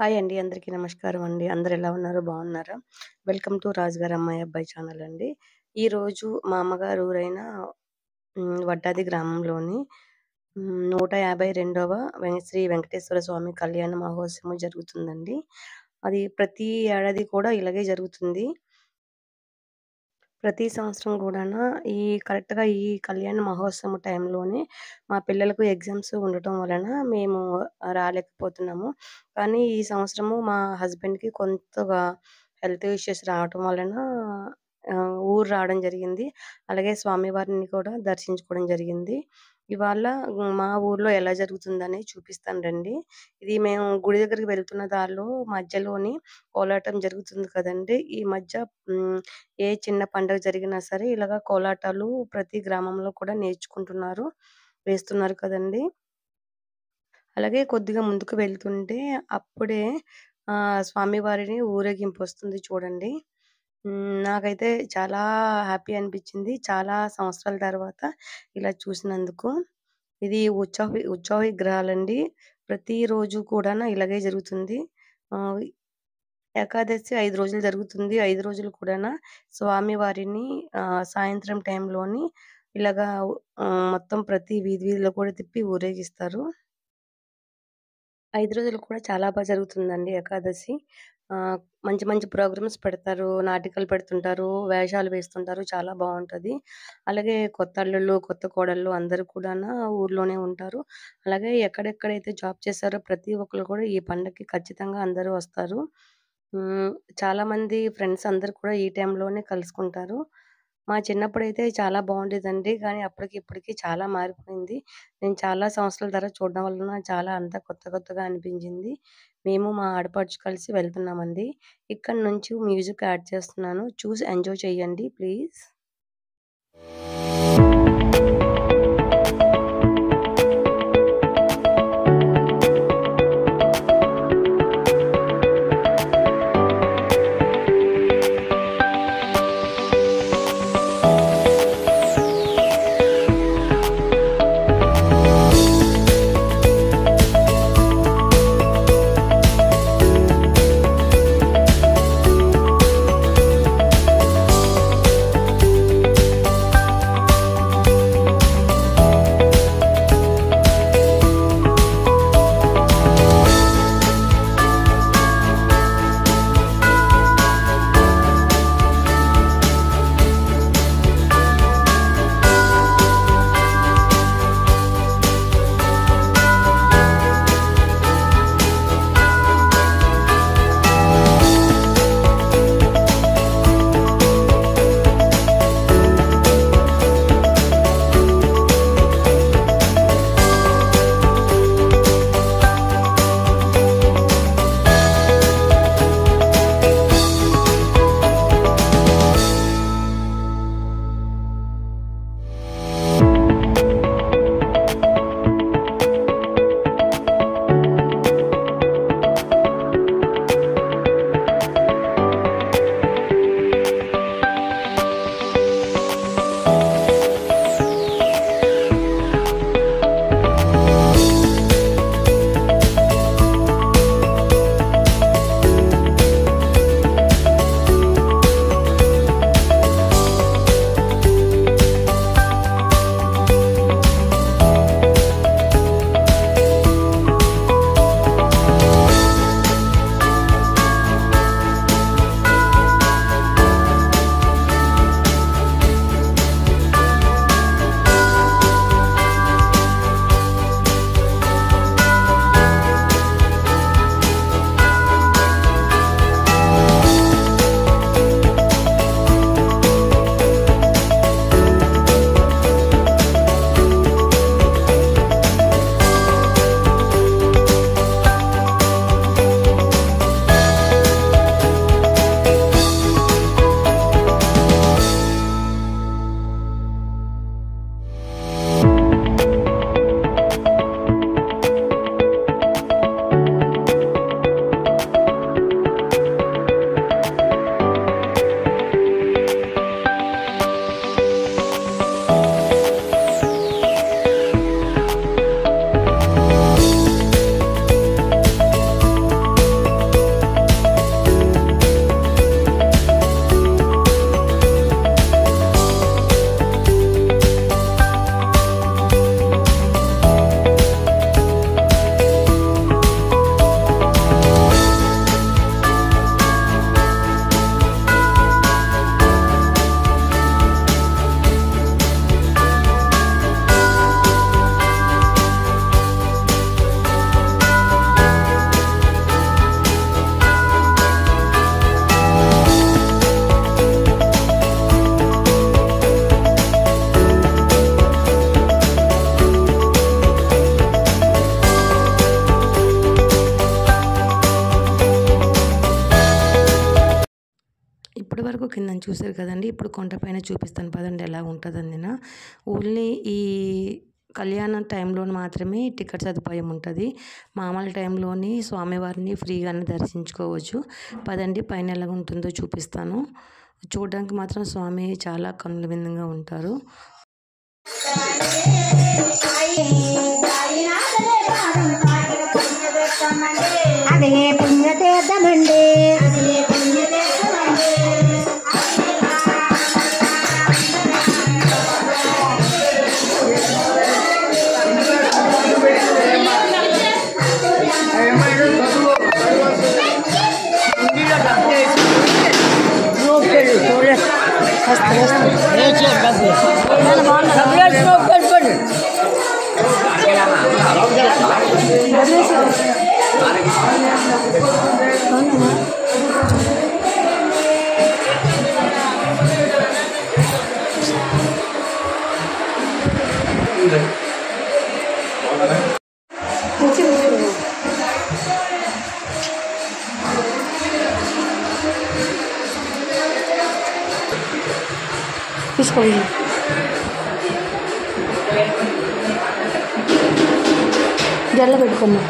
Hi అండి. అందరికీ నమస్కారం అండి. అందరూ ఎలా ఉన్నారు? బాగున్నారా? వెల్కమ్ టు రాజుగారి అమ్మాయి అబ్బాయి ఛానల్ అండి. ఈరోజు మా అమ్మగారు ఊరైన వడ్డాది గ్రామంలోని 152వ శ్రీ వెంకటేశ్వర స్వామి కళ్యాణ మహోత్సవం జరుగుతుందండి. అది ప్రతి ఏడాది కూడా ఇలాగే జరుగుతుంది. ప్రతి సంవత్సరం గూడాను కరెక్ట్‌గా ఈ కళ్యాణ మహోత్సవం టైంలోనే మా పిల్లలకు ఎగ్జామ్స్ ఉండటం వలన మేము రాలేకపోతున్నాము. కానీ ఈ సంవత్సరము మా హస్బెండ్‌కి కొంతగా హెల్త్ ఇష్యూస్ రావటం వలన ఊరు రావడం జరిగింది. అలాగే స్వామివారిని కూడా దర్శించుకోవడం జరిగింది. ఇవాళ మా ఊర్లో ఎలా జరుగుతుందని చూపిస్తాను రండి. ఇది మేము గుడి దగ్గరికి వెళ్తున్న దారిలో మధ్యలోని కోలాటం జరుగుతుంది కదండీ! ఈ మధ్య హ్మ్. ఏ చిన్న పండగ జరిగినా సరే ఇలాగ కోలాటాలు ప్రతి గ్రామంలో కూడా నేర్చుకుంటున్నారు. వేస్తున్నారు కదండీ! అలాగే కొద్దిగా ముందుకు వెళ్తుంటే అప్పుడే స్వామివారిని ఊరేగింపొస్తుంది చూడండి. నాకైతే చాలా హ్యాపీ అనిపిచ్చింది. చాలా సంవత్సరాల తర్వాత ఇలా చూసినందుకు. ఇది ఉత్సవ విగ్రహాలండి. ప్రతిరోజు కూడాను ఇలాగే జరుగుతుంది. ఆహ్, ఏకాదశి 5 రోజులు జరుగుతుంది. 5 రోజులు కూడాను స్వామివారిని సాయంత్రం టైంలోని ఇలాగా మొత్తం ప్రతి వీధి వీధిలో కూడా తిప్పి ఊరేగిస్తారు. 5 రోజులు కూడా చాలా జరుగుతుందండి ఏకాదశి. ఆహ్, మంచి మంచి ప్రోగ్రామ్స్ పెడతారు. నాటికలు పెడుతుంటారు. వేషాలు వేస్తుంటారు. చాలా బావుంటది. అలాగే కొత్త అల్లుళ్ళు, కొత్త కోడళ్ళు అందరూ కూడాను ఊర్లోనే ఉంటారు. అలాగే ఎక్కడెక్కడైతే జాబ్ చేశారో ప్రతి ఒక్కళ్ళు కూడా ఈ పండగకి ఖచ్చితంగా అందరూ వస్తారు. హ్మ్. చాలామంది ఫ్రెండ్స్ అందరూ కూడా ఈ టైంలోనే కలుసుకుంటారు. మా చిన్నప్పుడైతే చాలా బావుండేదండి. కానీ అప్పటికి ఇప్పటికి చాలా మారిపోయింది. నేను చాలా సంవత్సరాల తర్వాత చూడడం వలన చాలా అంతా కొత్త కొత్తగా అనిపించింది. మేము మా ఆడపడుచు కలిసి వెళ్తున్నామండి. ఇక్కడి నుంచి మ్యూజిక్ యాడ్ చేస్తున్నాను. చూసి ఎంజాయ్ చేయండి ప్లీజ్. చూసారు కదండి. ఇప్పుడు కొండపైన చూపిస్తాను పదండి ఎలా ఉంటుందని. ఓన్లీ ఈ కళ్యాణం టైంలో మాత్రమే టికెట్ సదుపాయం ఉంటుంది. మామూలు టైంలోని స్వామివారిని ఫ్రీగానే దర్శించుకోవచ్చు. పదండి పైన ఎలా ఉంటుందో చూపిస్తాను. చూడడానికి మాత్రం స్వామి చాలా కనుల విందుగా ఉంటారు. అదే పుణ్యతీర్థమండి. తీసుకోండి. జల్ల పెట్టుకున్నా.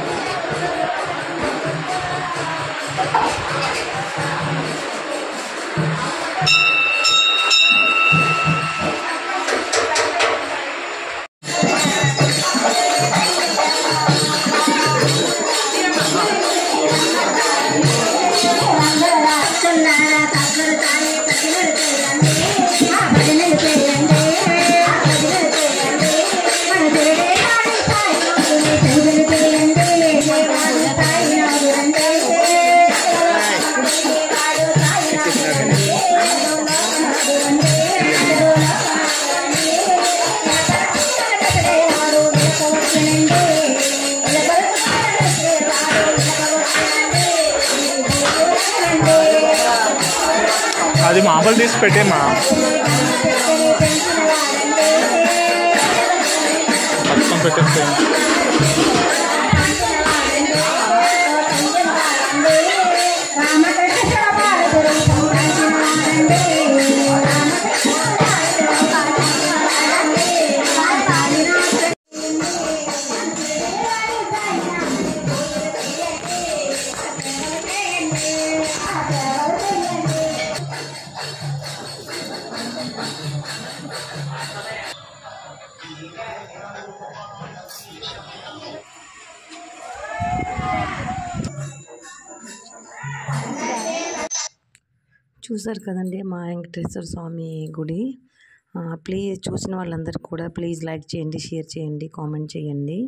అది మామూలు తీసి పెట్టేమా పక్కన పెట్టేస్తే చూసారు కదండి మా వెంకటేశ్వర స్వామి గుడి. ప్లీజ్ చూసిన వాళ్ళందరూ కూడా ప్లీజ్ లైక్ చేయండి, షేర్ చేయండి, కామెంట్ చేయండి.